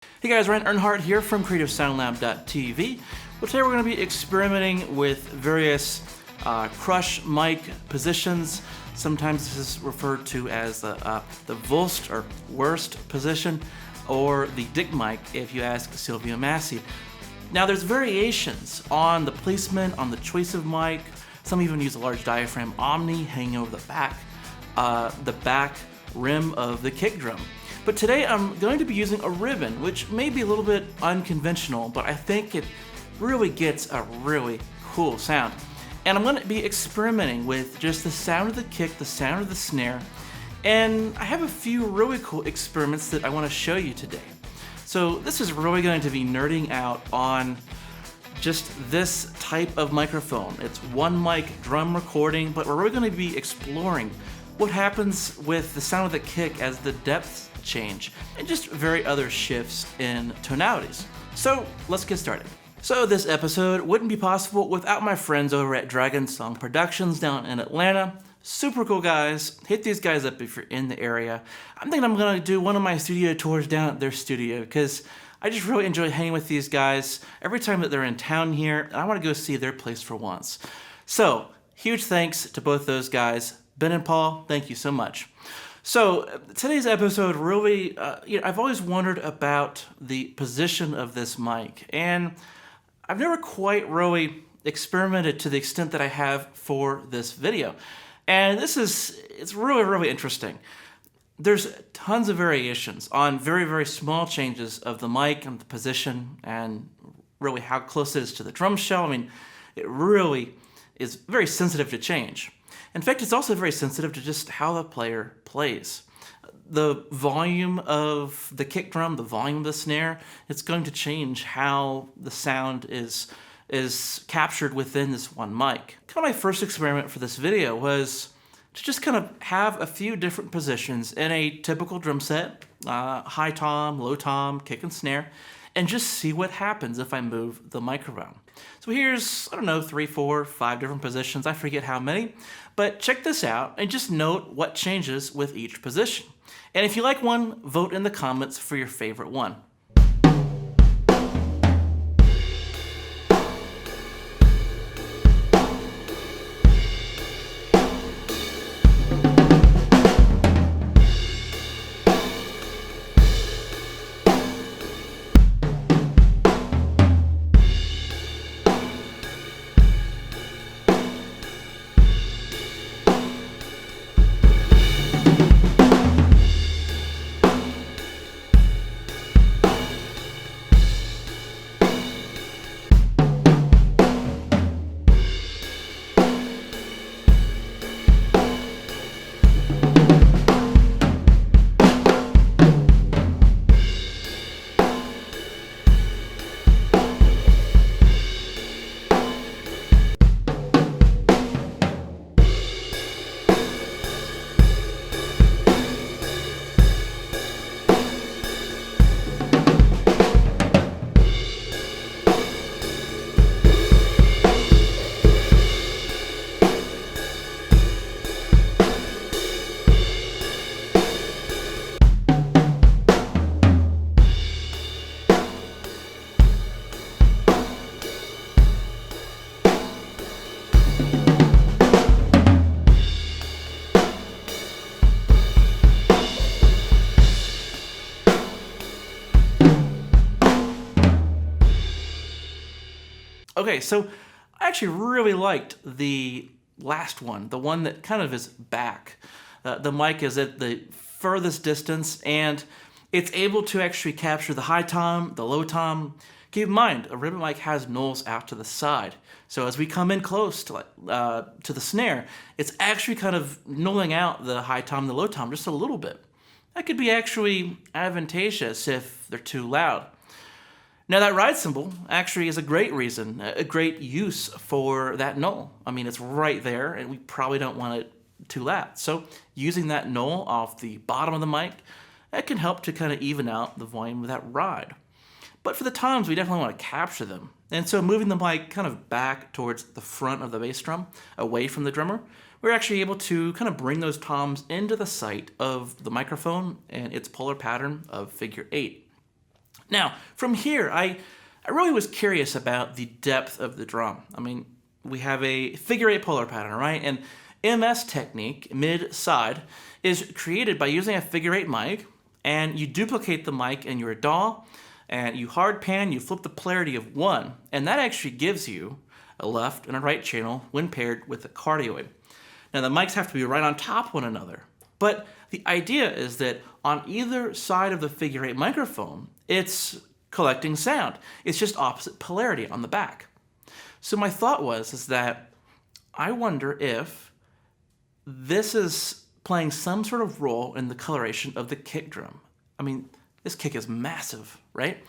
Hey guys, Ryan Earnhardt here from CreativeSoundLab.tv. Well, today we're going to be experimenting with various crush mic positions. Sometimes this is referred to as the Wurst or worst position, or the dick mic if you ask Sylvia Massey. Now there's variations on the placement, on the choice of mic. Some even use a large diaphragm omni hanging over the back rim of the kick drum. But today I'm going to be using a ribbon, which may be a little bit unconventional, but I think it really gets a really cool sound. And I'm going to be experimenting with just the sound of the kick, the sound of the snare, and I have a few really cool experiments that I want to show you today. So this is really going to be nerding out on just this type of microphone. It's one mic drum recording, but we're really going to be exploring what happens with the sound of the kick as the depths change, and just very other shifts in tonalities. So let's get started. So this episode wouldn't be possible without my friends over at Dragon Song Productions down in Atlanta. Super cool guys. Hit these guys up if you're in the area. I'm thinking I'm gonna do one of my studio tours down at their studio because I just really enjoy hanging with these guys every time that they're in town here, and I want to go see their place for once. So huge thanks to both those guys. Ben and Paul, thank you so much. So today's episode really, I've always wondered about the position of this mic, and I've never quite really experimented to the extent that I have for this video. And it's really, really interesting. There's tons of variations on very, very small changes of the mic and the position and really how close it is to the drum shell. I mean, it really is very sensitive to change. In fact, it's also very sensitive to just how the player plays. The volume of the kick drum, the volume of the snare, it's going to change how the sound is captured within this one mic. Kind of my first experiment for this video was to just kind of have a few different positions in a typical drum set, high tom, low tom, kick and snare, and just see what happens if I move the mic around. So here's, 3, 4, 5 different positions. I forget how many, but check this out and just note what changes with each position. And if you like one, vote in the comments for your favorite one. Okay, so I actually really liked the last one, the one that kind of is back. The mic is at the furthest distance, and it's able to actually capture the high tom, the low tom. Keep in mind, a ribbon mic has nulls out to the side. So as we come in close to the snare, it's actually kind of nulling out the high tom, the low tom just a little bit. That could be actually advantageous if they're too loud. Now that ride cymbal actually is a great reason, a great use for that null. I mean, it's right there and we probably don't want it too loud. So using that null off the bottom of the mic, that can help to kind of even out the volume of that ride. But for the toms, we definitely want to capture them. And so moving the mic kind of back towards the front of the bass drum, away from the drummer, we're actually able to kind of bring those toms into the sight of the microphone and its polar pattern of figure 8. Now, from here, I really was curious about the depth of the drum. I mean, we have a figure 8 polar pattern, right? And MS technique, mid-side, is created by using a figure 8 mic, and you duplicate the mic in your DAW, and you hard pan, you flip the polarity of 1, and that actually gives you a left and a right channel when paired with a cardioid. Now the mics have to be right on top of one another, but the idea is that on either side of the figure 8 microphone, it's collecting sound. It's just opposite polarity on the back. So my thought is that I wonder if this is playing some sort of role in the coloration of the kick drum. I mean, this kick is massive, right?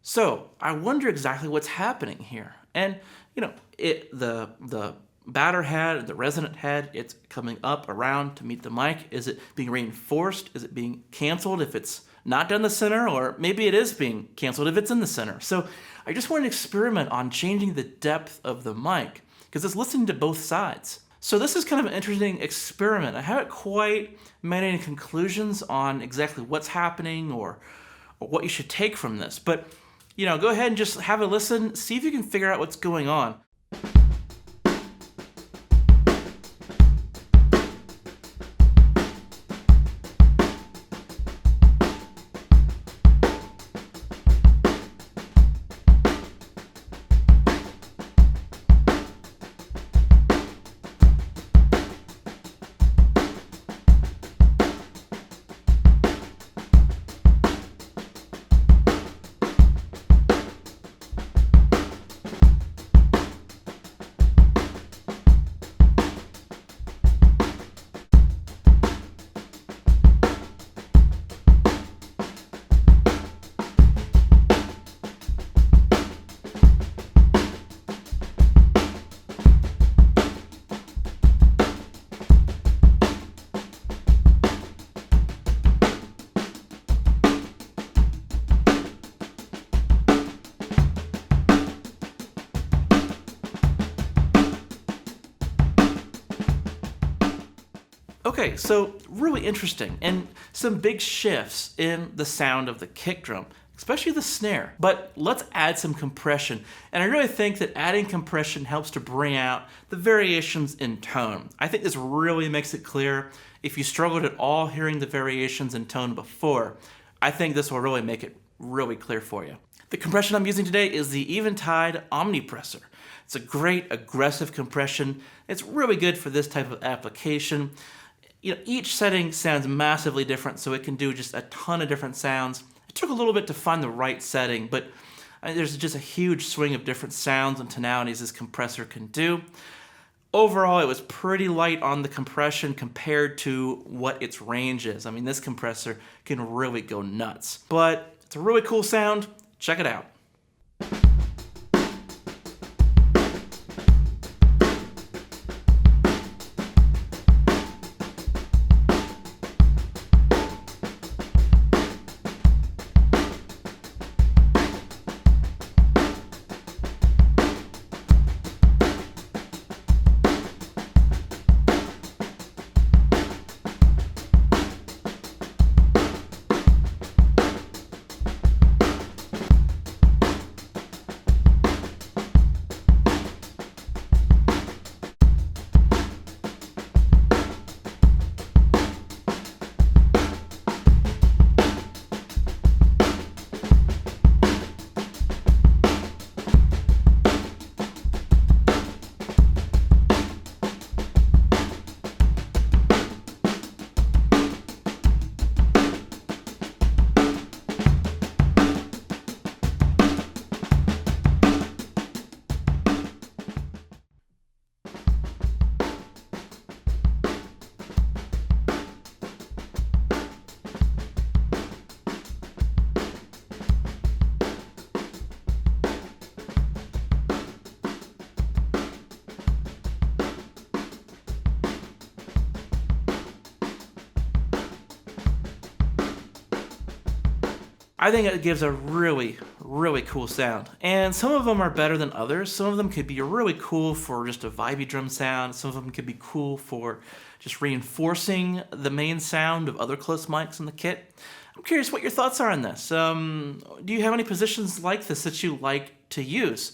So I wonder exactly what's happening here. And the batter head, the resonant head, it's coming up around to meet the mic. Is it being reinforced? Is it being canceled if it's not done the center? Or maybe it is being canceled if it's in the center. So I just want to experiment on changing the depth of the mic because it's listening to both sides. So this is kind of an interesting experiment. I haven't quite made any conclusions on exactly what's happening or what you should take from this. But, go ahead and just have a listen, see if you can figure out what's going on. Okay, so really interesting, and some big shifts in the sound of the kick drum, especially the snare. But let's add some compression, and I really think that adding compression helps to bring out the variations in tone. I think this really makes it clear. If you struggled at all hearing the variations in tone before, I think this will really make it really clear for you. The compression I'm using today is the Eventide Omnipressor. It's a great aggressive compression. It's really good for this type of application. Each setting sounds massively different, so it can do just a ton of different sounds. It took a little bit to find the right setting, but there's just a huge swing of different sounds and tonalities this compressor can do. Overall, it was pretty light on the compression compared to what its range is. I mean, this compressor can really go nuts, but it's a really cool sound. Check it out. I think it gives a really, really cool sound. And some of them are better than others. Some of them could be really cool for just a vibey drum sound. Some of them could be cool for just reinforcing the main sound of other close mics in the kit. I'm curious what your thoughts are on this. Do you have any positions like this that you like to use?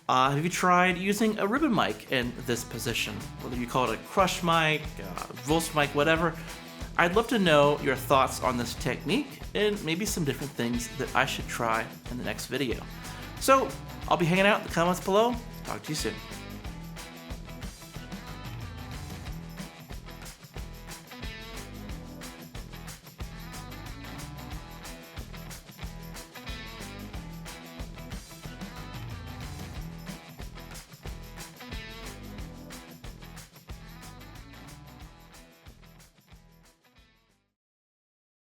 Have you tried using a ribbon mic in this position? Whether you call it a crush mic, Volts mic, whatever. I'd love to know your thoughts on this technique and maybe some different things that I should try in the next video. So I'll be hanging out in the comments below. Talk to you soon.